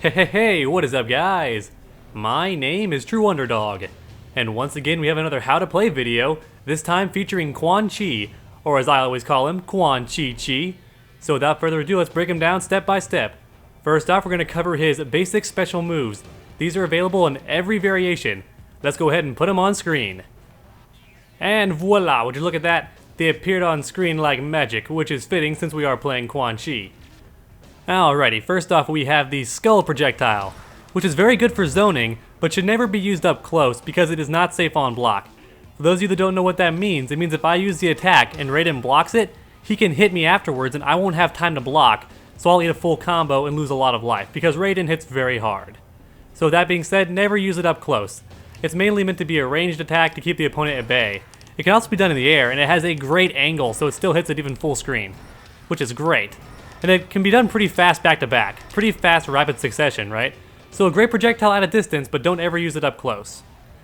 Hey, what is up guys? My name is True Underdog, and once again we have another how to play video, this time featuring Quan, or as I always call him, Quan. So without further ado, let's break him down step by step. First off, we're going to cover his basic special moves. These are available in every variation. Let's go ahead and put them on screen. And voila, would you look at that? They appeared on screen like magic, which is fitting since we are playing Quan. Alrighty, first off we have the Skull Projectile, which is very good for zoning, but should never be used up close because it is not safe on block. For those of you that don't know what that means, it means if I use the attack and Raiden blocks it, he can hit me afterwards and I won't have time to block, so I'll eat a full combo and lose a lot of life, because Raiden hits very hard. So with that being said, never use it up close. It's mainly meant to be a ranged attack to keep the opponent at bay. It can also be done in the air, and it has a great angle, so it still hits it even full screen, which is great. And it can be done pretty fast back to back, pretty fast rapid succession, right? So a great projectile at a distance, but don't ever use it up close.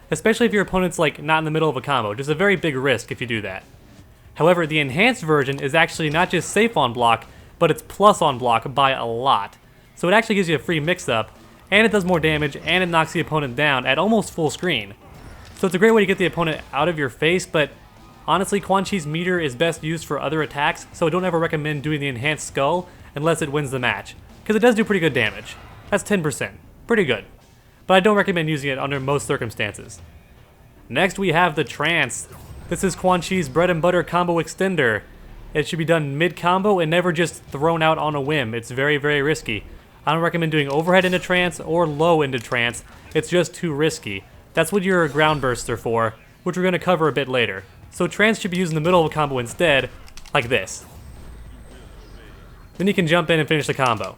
Especially if your opponent's like not in the middle of a combo, just a very big risk if you do that. However, the enhanced version is actually not just safe on block, but it's plus on block by a lot. So it actually gives you a free mix-up, and it does more damage, and it knocks the opponent down at almost full screen. So it's a great way to get the opponent out of your face, but honestly, Quan Chi's meter is best used for other attacks, so I don't ever recommend doing the enhanced skull unless it wins the match, because it does do pretty good damage. That's 10%, pretty good. But I don't recommend using it under most circumstances. Next we have the Trance. This is Quan Chi's bread and butter combo extender. It should be done mid-combo and never just thrown out on a whim. It's very, very risky. I don't recommend doing overhead into trance or low into trance. It's just too risky. That's what your ground bursts are for, which we're going to cover a bit later. So trance should be used in the middle of a combo instead, like this. Then you can jump in and finish the combo.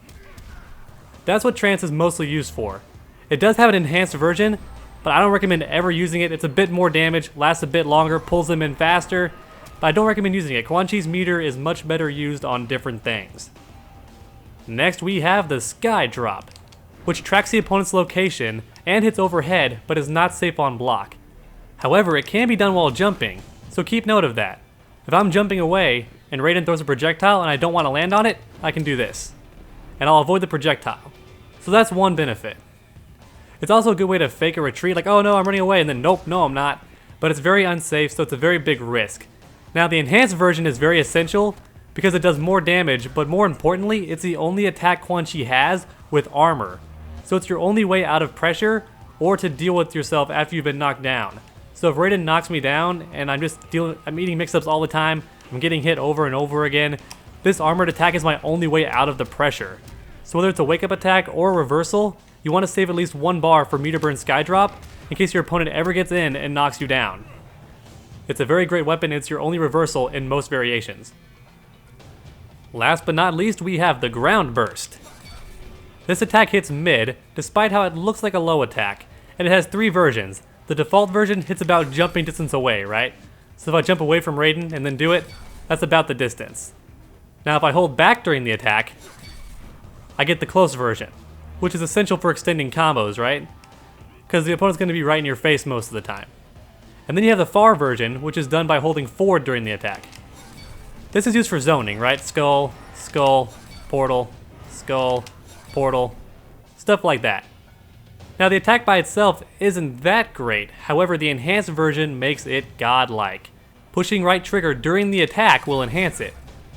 That's what trance is mostly used for. It does have an enhanced version, but I don't recommend ever using it. It's a bit more damage, lasts a bit longer, pulls them in faster, but I don't recommend using it. Quan Chi's meter is much better used on different things. Next we have the Sky Drop, which tracks the opponent's location and hits overhead, but is not safe on block. However, it can be done while jumping, so keep note of that. If I'm jumping away and Raiden throws a projectile and I don't want to land on it, I can do this. And I'll avoid the projectile. So that's one benefit. It's also a good way to fake a retreat, like, oh no, I'm running away, and then nope, no I'm not. But it's very unsafe, so it's a very big risk. Now the enhanced version is very essential because it does more damage, but more importantly, it's the only attack Quan Chi has with armor. So it's your only way out of pressure or to deal with yourself after you've been knocked down. So if Raiden knocks me down and I'm eating mix-ups all the time, I'm getting hit over and over again, this armored attack is my only way out of the pressure. So whether it's a wake-up attack or a reversal, you want to save at least one bar for meter burn Sky Drop in case your opponent ever gets in and knocks you down. It's a very great weapon, it's your only reversal in most variations. Last but not least, we have the Ground Burst. This attack hits mid, despite how it looks like a low attack, and it has three versions. The default version hits about jumping distance away, right? So if I jump away from Raiden and then do it, that's about the distance. Now if I hold back during the attack, I get the close version, which is essential for extending combos, right? Because the opponent's going to be right in your face most of the time. And then you have the far version, which is done by holding forward during the attack. This is used for zoning, right? Skull, skull, portal, skull, portal, stuff like that. Now the attack by itself isn't that great, however the enhanced version makes it godlike. Pushing right trigger during the attack will enhance it.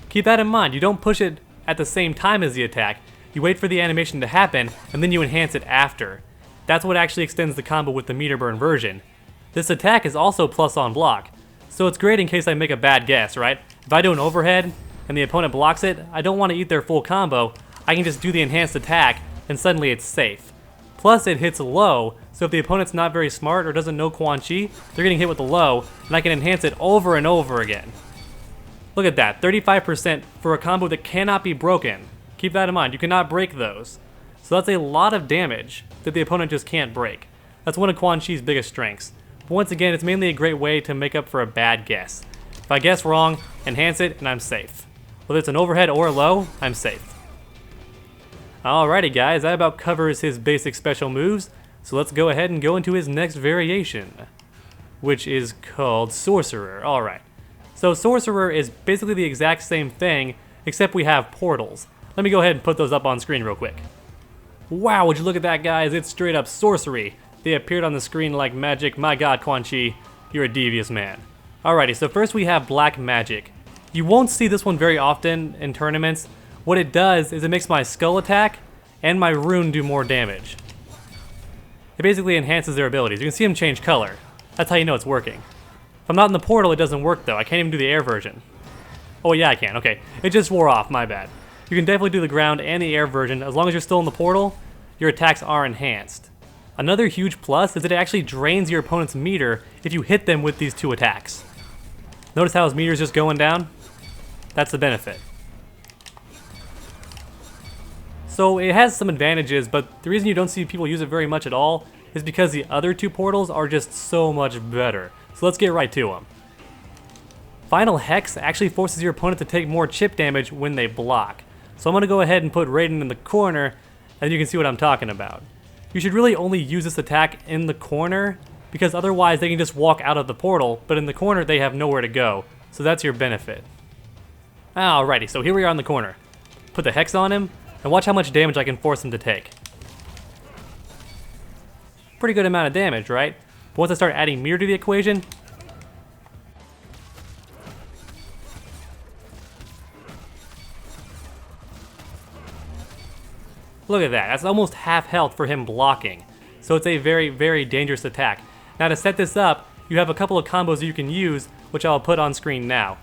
Keep that in mind, you don't push it at the same time as the attack, you wait for the animation to happen and then you enhance it after. That's what actually extends the combo with the meter burn version. This attack is also plus on block, so it's great in case I make a bad guess, right? If I do an overhead and the opponent blocks it, I don't want to eat their full combo, I can just do the enhanced attack and suddenly it's safe. Plus it hits low, so if the opponent's not very smart or doesn't know Quan Chi, they're getting hit with the low, and I can enhance it over and over again. Look at that, 35% for a combo that cannot be broken. Keep that in mind, you cannot break those. So that's a lot of damage that the opponent just can't break. That's one of Quan Chi's biggest strengths. But once again, it's mainly a great way to make up for a bad guess. If I guess wrong, enhance it, and I'm safe. Whether it's an overhead or a low, I'm safe. Alrighty guys, that about covers his basic special moves, so let's go ahead and go into his next variation, which is called Sorcerer. Alright, so Sorcerer is basically the exact same thing, except we have portals. Let me go ahead and put those up on screen real quick. Wow, would you look at that, guys? It's straight up sorcery. They appeared on the screen like magic. My god, Quan, you're a devious man. Alrighty, so first we have black magic. You won't see this one very often in tournaments. What it does is it makes my skull attack and my rune do more damage. It basically enhances their abilities. You can see them change color. That's how you know it's working. If I'm not in the portal, it doesn't work though. I can't even do the air version. Oh yeah, I can. Okay, it just wore off, my bad. You can definitely do the ground and the air version. As long as you're still in the portal, your attacks are enhanced. Another huge plus is that it actually drains your opponent's meter if you hit them with these two attacks. Notice how his meter's just going down? That's the benefit. So it has some advantages, but the reason you don't see people use it very much at all is because the other two portals are just so much better. So let's get right to them. Final Hex actually forces your opponent to take more chip damage when they block. So I'm going to go ahead and put Raiden in the corner, and you can see what I'm talking about. You should really only use this attack in the corner, because otherwise they can just walk out of the portal, but in the corner they have nowhere to go. So that's your benefit. Alrighty, so here we are in the corner. Put the Hex on him, and watch how much damage I can force him to take. Pretty good amount of damage, right? But once I start adding mirror to the equation, look at that, that's almost half health for him blocking. So it's a very, very dangerous attack. Now to set this up, you have a couple of combos you can use, which I'll put on screen now.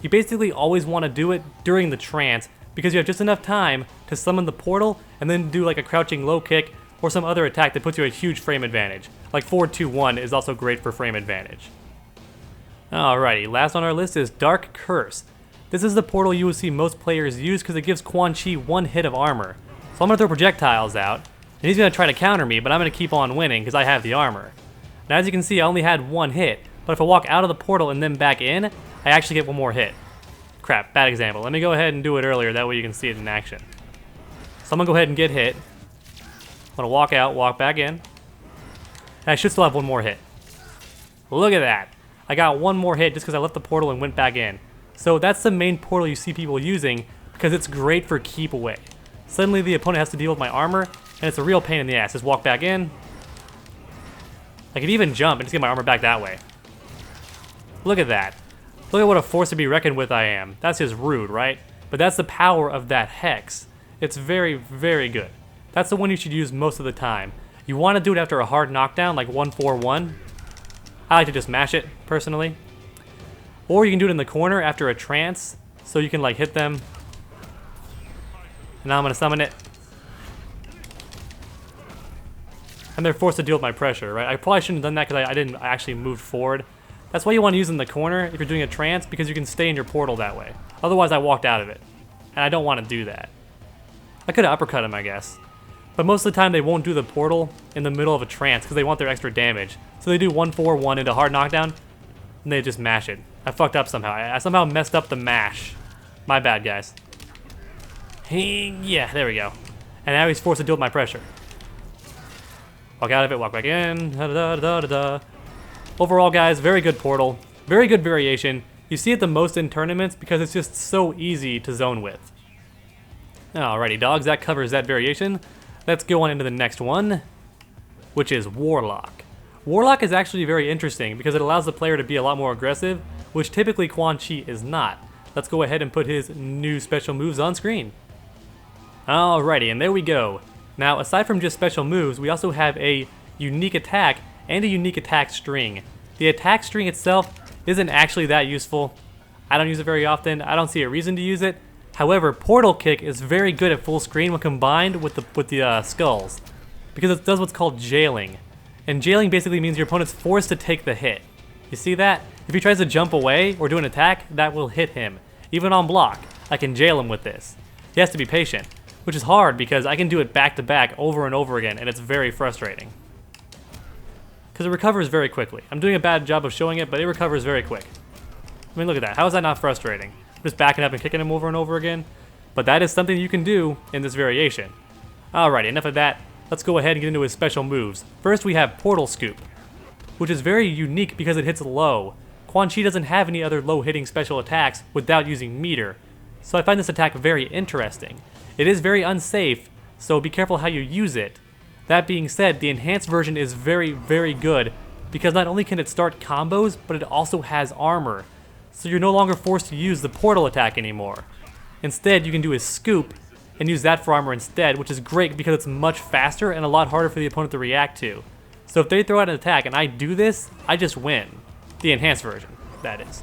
You basically always want to do it during the trance because you have just enough time to summon the portal and then do like a crouching low kick or some other attack that puts you at a huge frame advantage. Like 4-2-1 is also great for frame advantage. Alrighty, last on our list is Dark Curse. This is the portal you will see most players use because it gives Quan Chi one hit of armor. So I'm going to throw projectiles out, and he's going to try to counter me, but I'm going to keep on winning because I have the armor. Now as you can see, I only had one hit, but if I walk out of the portal and then back in, I actually get one more hit. Crap, bad example. Let me go ahead and do it earlier, that way you can see it in action. So I'm gonna go ahead and get hit. I'm gonna walk out, walk back in. And I should still have one more hit. Look at that. I got one more hit just because I left the portal and went back in. So that's the main portal you see people using because it's great for keep away. Suddenly the opponent has to deal with my armor, and it's a real pain in the ass. Just walk back in. I could even jump and just get my armor back that way. Look at that. Look at what a force to be reckoned with I am. That's just rude, right? But that's the power of that Hex. It's very, very good. That's the one you should use most of the time. You want to do it after a hard knockdown, like 1-4-1. I like to just mash it, personally. Or you can do it in the corner after a trance, so you can like hit them. And now I'm going to summon it. And they're forced to deal with my pressure, right? I probably shouldn't have done that because I actually moved forward. That's why you want to use in the corner if you're doing a trance, because you can stay in your portal that way. Otherwise, I walked out of it, and I don't want to do that. I could have uppercut him, I guess. But most of the time, they won't do the portal in the middle of a trance because they want their extra damage. So they do 1-4-1 into hard knockdown, and they just mash it. I fucked up somehow. I somehow messed up the mash. My bad, guys. Yeah, there we go. And now he's forced to deal with my pressure. Walk out of it, walk back in. Da-da-da-da-da. Overall, guys, very good portal. Very good variation. You see it the most in tournaments because it's just so easy to zone with. Alrighty, dogs, that covers that variation. Let's go on into the next one, which is Warlock. Warlock is actually very interesting because it allows the player to be a lot more aggressive, which typically Quan Chi is not. Let's go ahead and put his new special moves on screen. Alrighty, and there we go. Now, aside from just special moves, we also have a unique attack and a unique attack string. The attack string itself isn't actually that useful. I don't use it very often. I don't see a reason to use it. However, Portal Kick is very good at full screen when combined with the skulls, because it does what's called jailing. And jailing basically means your opponent's forced to take the hit. You see that? If he tries to jump away or do an attack, that will hit him, even on block. I can jail him with this. He has to be patient, which is hard because I can do it back to back over and over again, and it's very frustrating. Because it recovers very quickly. I'm doing a bad job of showing it, but it recovers very quick. I mean, look at that. How is that not frustrating? I'm just backing up and kicking him over and over again. But that is something you can do in this variation. Alrighty, enough of that. Let's go ahead and get into his special moves. First, we have Portal Scoop, which is very unique because it hits low. Quan doesn't have any other low-hitting special attacks without using meter, so I find this attack very interesting. It is very unsafe, so be careful how you use it. That being said, the enhanced version is very, very good because not only can it start combos, but it also has armor, so you're no longer forced to use the portal attack anymore. Instead, you can do his scoop and use that for armor instead, which is great because it's much faster and a lot harder for the opponent to react to. So if they throw out an attack and I do this, I just win. The enhanced version, that is.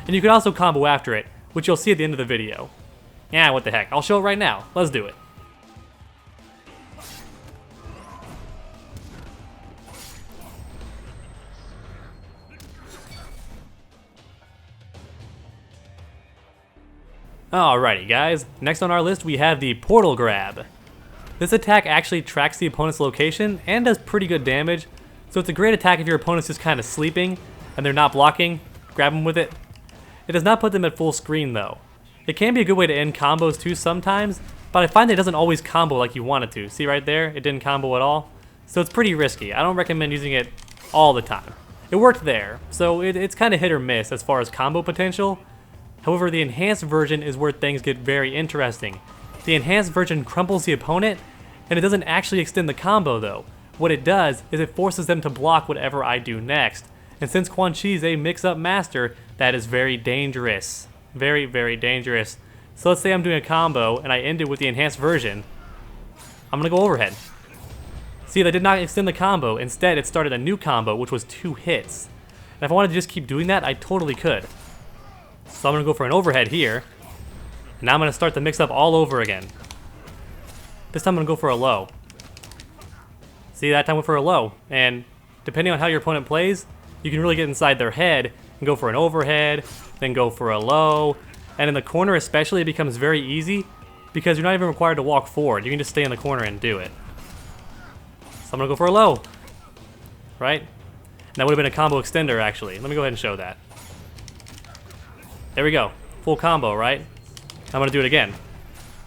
And you can also combo after it, which you'll see at the end of the video. Yeah, what the heck, I'll show it right now. Let's do it. Alrighty guys, next on our list we have the Portal Grab. This attack actually tracks the opponent's location and does pretty good damage, so it's a great attack if your opponent's just kind of sleeping and they're not blocking. Grab them with it. It does not put them at full screen though. It can be a good way to end combos too sometimes, but I find it doesn't always combo like you want it to. See right there? It didn't combo at all. So it's pretty risky. I don't recommend using it all the time. It worked there, so it's kind of hit or miss as far as combo potential. However, the enhanced version is where things get very interesting. The enhanced version crumples the opponent, and it doesn't actually extend the combo though. What it does is it forces them to block whatever I do next. And since Quan is a mix-up master, that is very dangerous. Very, very dangerous. So let's say I'm doing a combo and I end it with the enhanced version. I'm gonna go overhead. See, that did not extend the combo. Instead, it started a new combo, which was 2 hits. And if I wanted to just keep doing that, I totally could. So I'm gonna go for an overhead here. And now I'm gonna start the mix-up all over again. This time I'm gonna go for a low. See, that time I went for a low. And depending on how your opponent plays, you can really get inside their head and go for an overhead, then go for a low. And in the corner especially, it becomes very easy because you're not even required to walk forward. You can just stay in the corner and do it. So I'm gonna go for a low. Right? And that would have been a combo extender actually. Let me go ahead and show that. There we go. Full combo, right? I'm gonna do it again.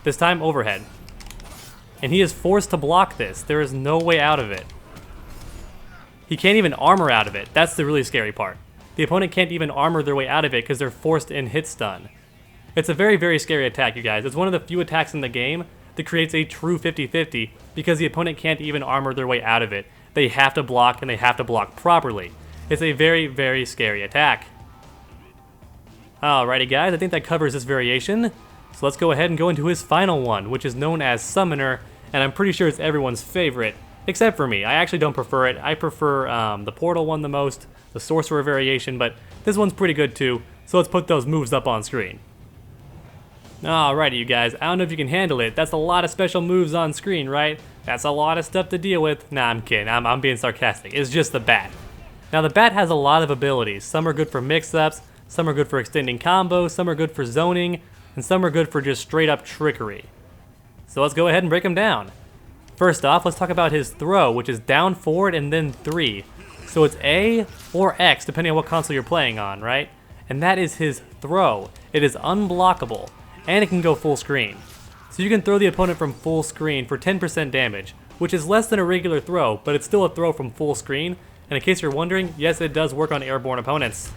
This time, overhead. And he is forced to block this. There is no way out of it. He can't even armor out of it. That's the really scary part. The opponent can't even armor their way out of it because they're forced in hit stun. It's a very, very scary attack, you guys. It's one of the few attacks in the game that creates a true 50-50 because the opponent can't even armor their way out of it. They have to block, and they have to block properly. It's a very, very scary attack. Alrighty guys, I think that covers this variation. So let's go ahead and go into his final one, which is known as Summoner, and I'm pretty sure it's everyone's favorite, except for me. I actually don't prefer it. I prefer the Portal one the most, the Sorcerer variation, but this one's pretty good too, so let's put those moves up on screen. Alrighty you guys, I don't know if you can handle it. That's a lot of special moves on screen, right? That's a lot of stuff to deal with. Nah, I'm kidding. I'm being sarcastic. It's just the bat. Now the bat has a lot of abilities. Some are good for mix-ups, some are good for extending combos, some are good for zoning, and some are good for just straight up trickery. So let's go ahead and break them down. First off, let's talk about his throw, which is down, forward, and then 3. So it's A or X, depending on what console you're playing on, right? And that is his throw. It is unblockable, and it can go full screen. So you can throw the opponent from full screen for 10% damage, which is less than a regular throw, but it's still a throw from full screen. And in case you're wondering, yes, it does work on airborne opponents.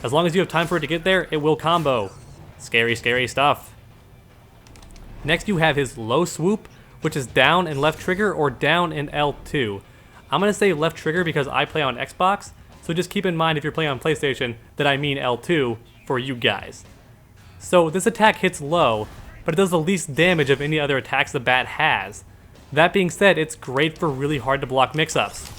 As long as you have time for it to get there, it will combo. Scary, scary stuff. Next you have his low swoop, which is down and left trigger or down and L2. I'm going to say left trigger because I play on Xbox, so just keep in mind if you're playing on PlayStation that I mean L2 for you guys. So this attack hits low, but it does the least damage of any other attacks the bat has. That being said, it's great for really hard to block mix-ups.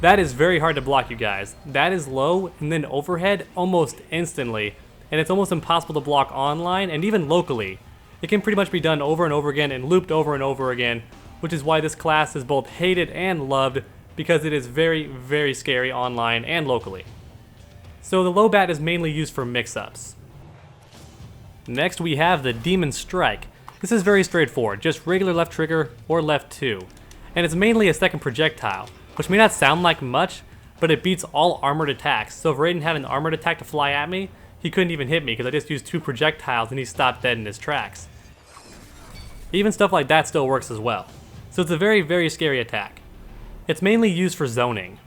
That is very hard to block, you guys. That is low and then overhead almost instantly, and it's almost impossible to block online and even locally. It can pretty much be done over and over again and looped over and over again, which is why this class is both hated and loved because it is very, very scary online and locally. So the low bat is mainly used for mix-ups. Next we have the Demon Strike. This is very straightforward, just regular left trigger or left 2. And it's mainly a second projectile, which may not sound like much, but it beats all armored attacks. So if Raiden had an armored attack to fly at me, he couldn't even hit me because I just used 2 projectiles and he stopped dead in his tracks. Even stuff like that still works as well. So it's a very, very scary attack. It's mainly used for zoning.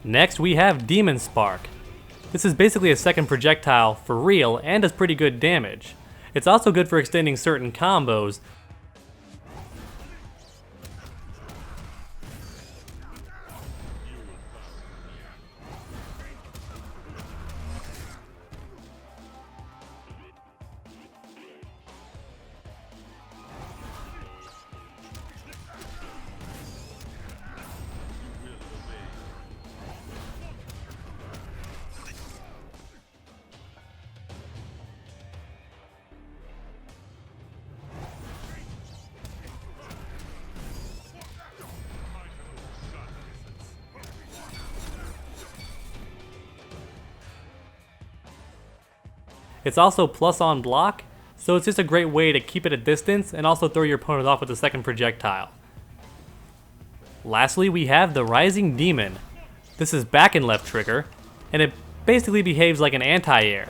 Next we have Demon Spark. This is basically a second projectile for real and does pretty good damage. It's also good for extending certain combos. It's also plus on block, so it's just a great way to keep it at distance and also throw your opponent off with a second projectile. Lastly, we have the Rising Demon. This is back and left trigger, and it basically behaves like an anti-air.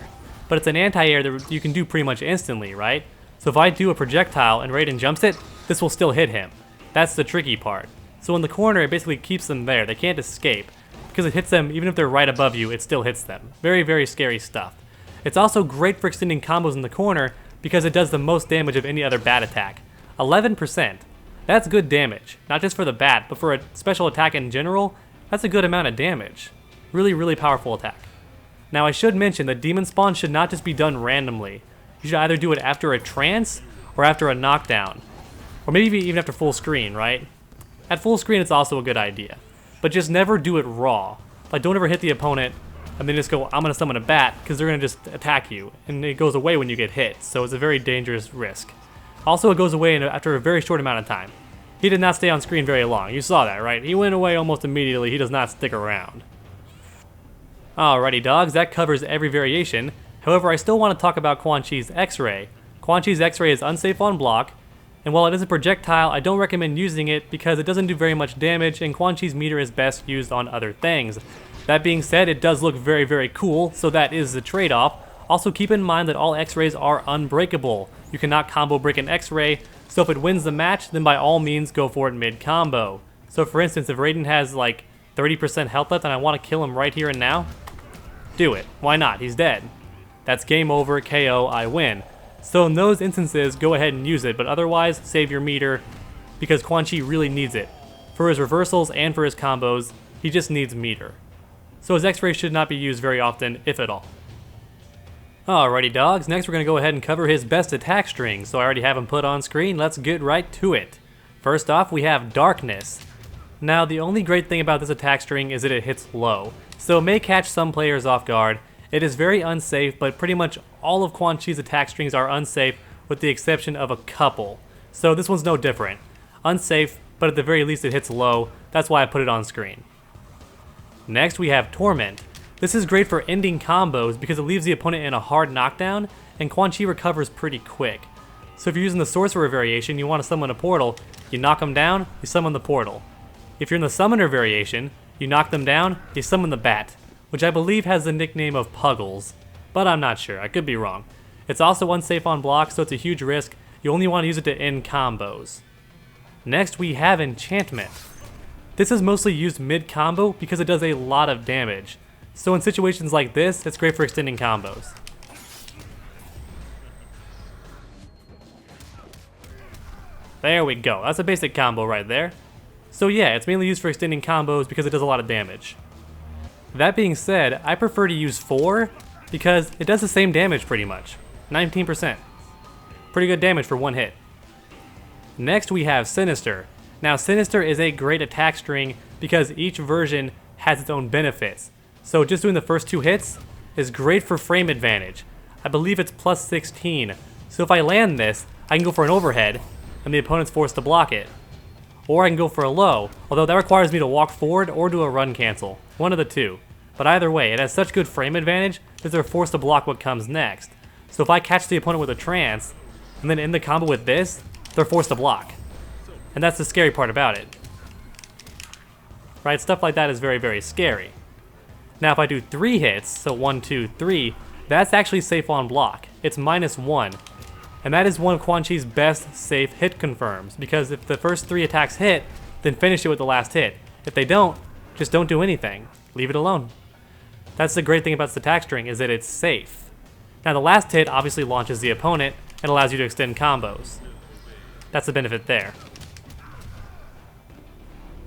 But it's an anti-air that you can do pretty much instantly, right? So if I do a projectile and Raiden jumps it, this will still hit him. That's the tricky part. So in the corner, it basically keeps them there. They can't escape. Because it hits them, even if they're right above you, it still hits them. Very, very scary stuff. It's also great for extending combos in the corner because it does the most damage of any other bat attack. 11%. That's good damage. Not just for the bat, but for a special attack in general, that's a good amount of damage. Really, really powerful attack. Now I should mention that Demon Spawn should not just be done randomly. You should either do it after a trance or after a knockdown. Or maybe even after full screen, right? At full screen it's also a good idea. But just never do it raw. Like don't ever hit the opponent and then just go, I'm gonna summon a bat, because they're gonna just attack you, and it goes away when you get hit, so it's a very dangerous risk. Also, it goes away after a very short amount of time. He did not stay on screen very long, you saw that, right? He went away almost immediately, he does not stick around. Alrighty dogs, that covers every variation. However, I still want to talk about Quan Chi's X-Ray. Quan Chi's X-Ray is unsafe on block, and while it is a projectile, I don't recommend using it because it doesn't do very much damage, and Quan Chi's meter is best used on other things. That being said, it does look very, very cool, so that is the trade-off. Also keep in mind that all X-Rays are unbreakable. You cannot combo break an X-Ray, so if it wins the match, then by all means go for it mid-combo. So for instance, if Raiden has like 30% health left and I want to kill him right here and now, do it. Why not? He's dead. That's game over, KO, I win. So in those instances, go ahead and use it, but otherwise, save your meter, because Quan Chi really needs it. For his reversals and for his combos, he just needs meter. So his X-Ray should not be used very often, if at all. Alrighty dogs, next we're going to go ahead and cover his best attack string, so I already have him put on screen, let's get right to it. First off, we have Darkness. Now the only great thing about this attack string is that it hits low, so it may catch some players off guard. It is very unsafe, but pretty much all of Quan Chi's attack strings are unsafe with the exception of a couple. So this one's no different. Unsafe, but at the very least it hits low, that's why I put it on screen. Next we have Torment. This is great for ending combos because it leaves the opponent in a hard knockdown, and Quan Chi recovers pretty quick. So if you're using the Sorcerer variation, you want to summon a portal, you knock them down, you summon the portal. If you're in the Summoner variation, you knock them down, you summon the Bat, which I believe has the nickname of Puggles, but I'm not sure, I could be wrong. It's also unsafe on block, so it's a huge risk, you only want to use it to end combos. Next we have Enchantment. This is mostly used mid-combo because it does a lot of damage. So in situations like this, it's great for extending combos. There we go, that's a basic combo right there. So yeah, it's mainly used for extending combos because it does a lot of damage. That being said, I prefer to use 4 because it does the same damage pretty much. 19%. Pretty good damage for one hit. Next we have Sinister. Now Sinister is a great attack string because each version has its own benefits. So just doing the first 2 hits is great for frame advantage. I believe it's plus 16. So if I land this, I can go for an overhead and the opponent's forced to block it. Or I can go for a low, although that requires me to walk forward or do a run cancel. One of the two. But either way, it has such good frame advantage that they're forced to block what comes next. So if I catch the opponent with a trance, and then end the combo with this, they're forced to block. And that's the scary part about it. Right, stuff like that is very, very scary. Now if I do 3 hits, so 1, 2, 3, that's actually safe on block. It's -1. And that is one of Quan Chi's best safe hit confirms, because if the first 3 attacks hit, then finish it with the last hit. If they don't, just don't do anything. Leave it alone. That's the great thing about this attack string, is that it's safe. Now the last hit obviously launches the opponent and allows you to extend combos. That's the benefit there.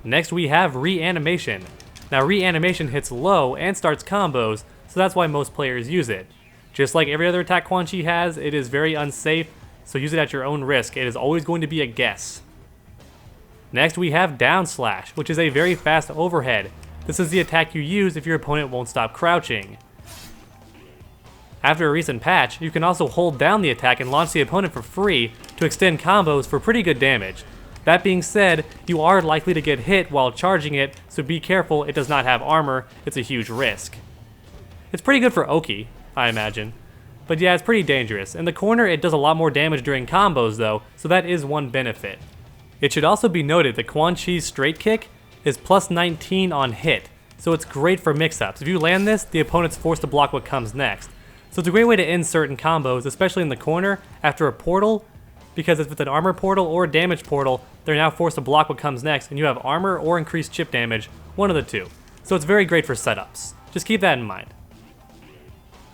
Next we have Reanimation. Now Reanimation hits low and starts combos, so that's why most players use it. Just like every other attack Quan Chi has, it is very unsafe, so use it at your own risk. It is always going to be a guess. Next we have Down Slash, which is a very fast overhead. This is the attack you use if your opponent won't stop crouching. After a recent patch, you can also hold down the attack and launch the opponent for free to extend combos for pretty good damage. That being said, you are likely to get hit while charging it, so be careful, it does not have armor, it's a huge risk. It's pretty good for Oki, I imagine. But yeah, it's pretty dangerous. In the corner, it does a lot more damage during combos though, so that is one benefit. It should also be noted that Quan Chi's straight kick is +19 on hit, so it's great for mix-ups. If you land this, the opponent's forced to block what comes next. So it's a great way to end certain combos, especially in the corner, after a portal, because if it's an armor portal or a damage portal, they're now forced to block what comes next, and you have armor or increased chip damage, one of the two. So it's very great for setups. Just keep that in mind.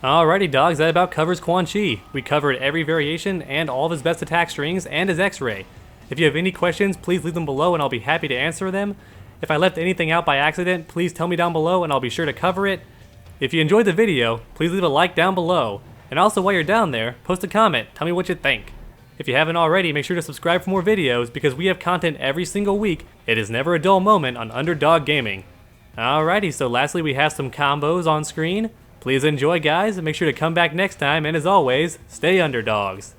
Alrighty dogs, that about covers Quan Chi. We covered every variation and all of his best attack strings and his X-Ray. If you have any questions, please leave them below and I'll be happy to answer them. If I left anything out by accident, please tell me down below and I'll be sure to cover it. If you enjoyed the video, please leave a like down below. And also while you're down there, post a comment, tell me what you think. If you haven't already, make sure to subscribe for more videos because we have content every single week. It is never a dull moment on Underdog Gaming. Alrighty, so lastly we have some combos on screen. Please enjoy guys, and make sure to come back next time, and as always, stay underdogs.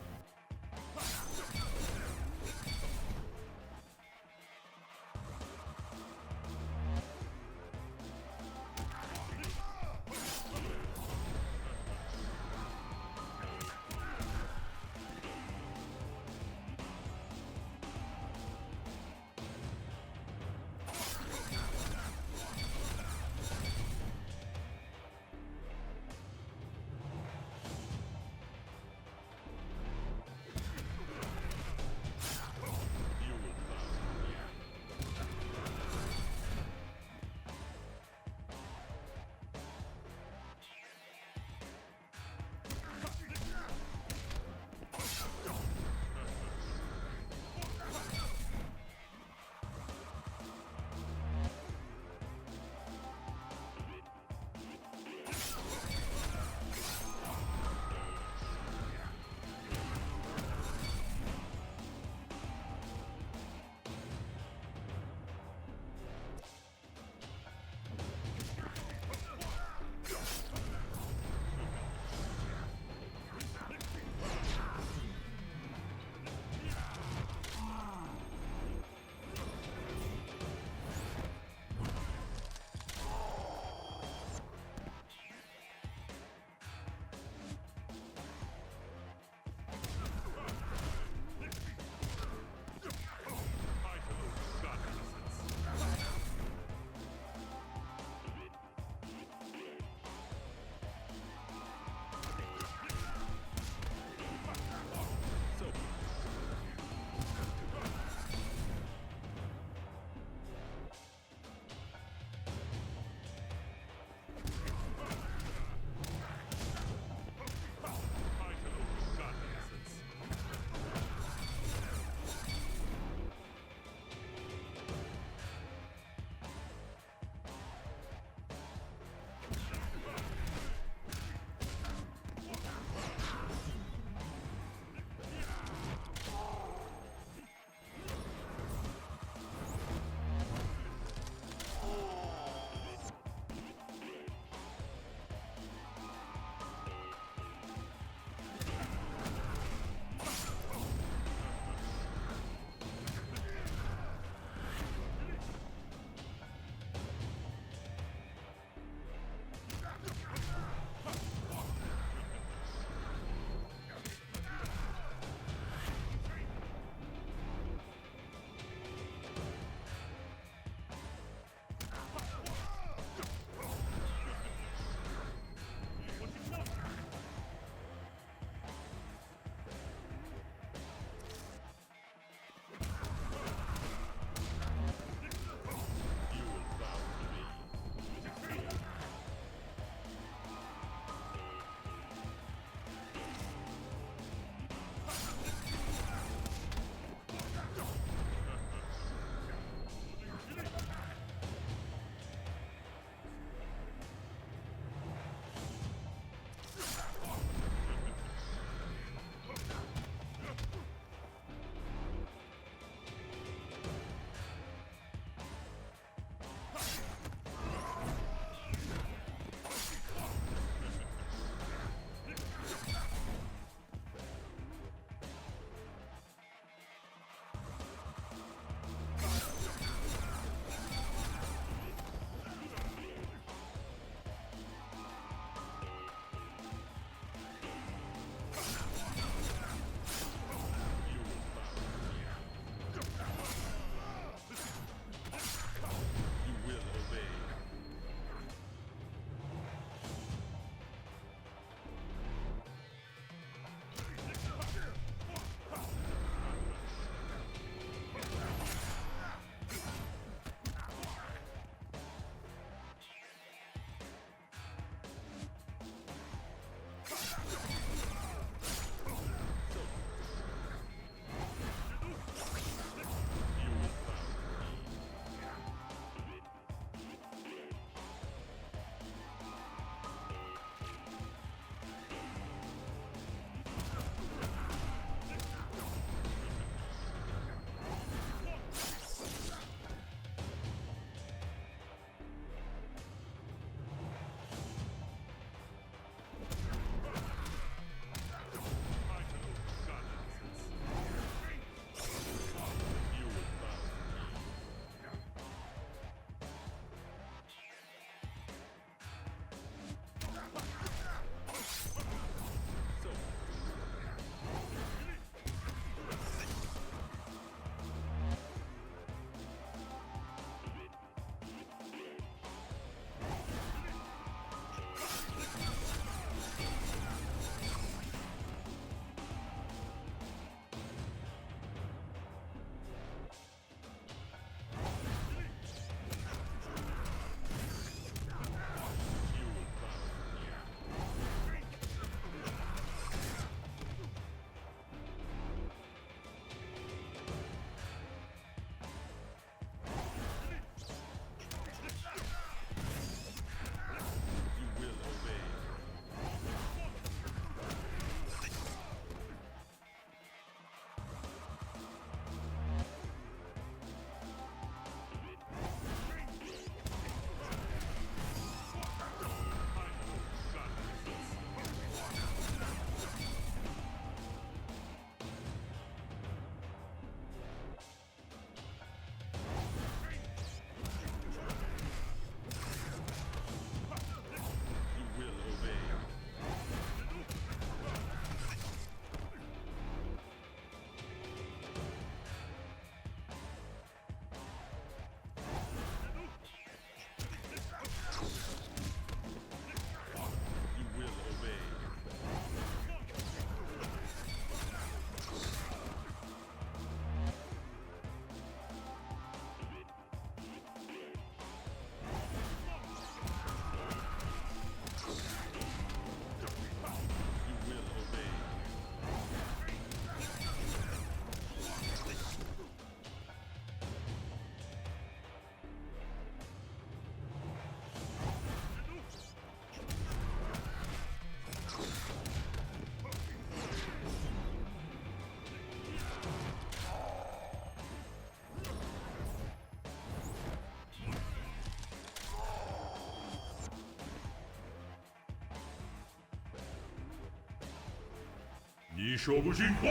你说不进话。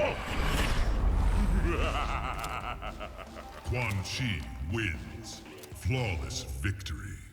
Quan Chi wins. Flawless victory.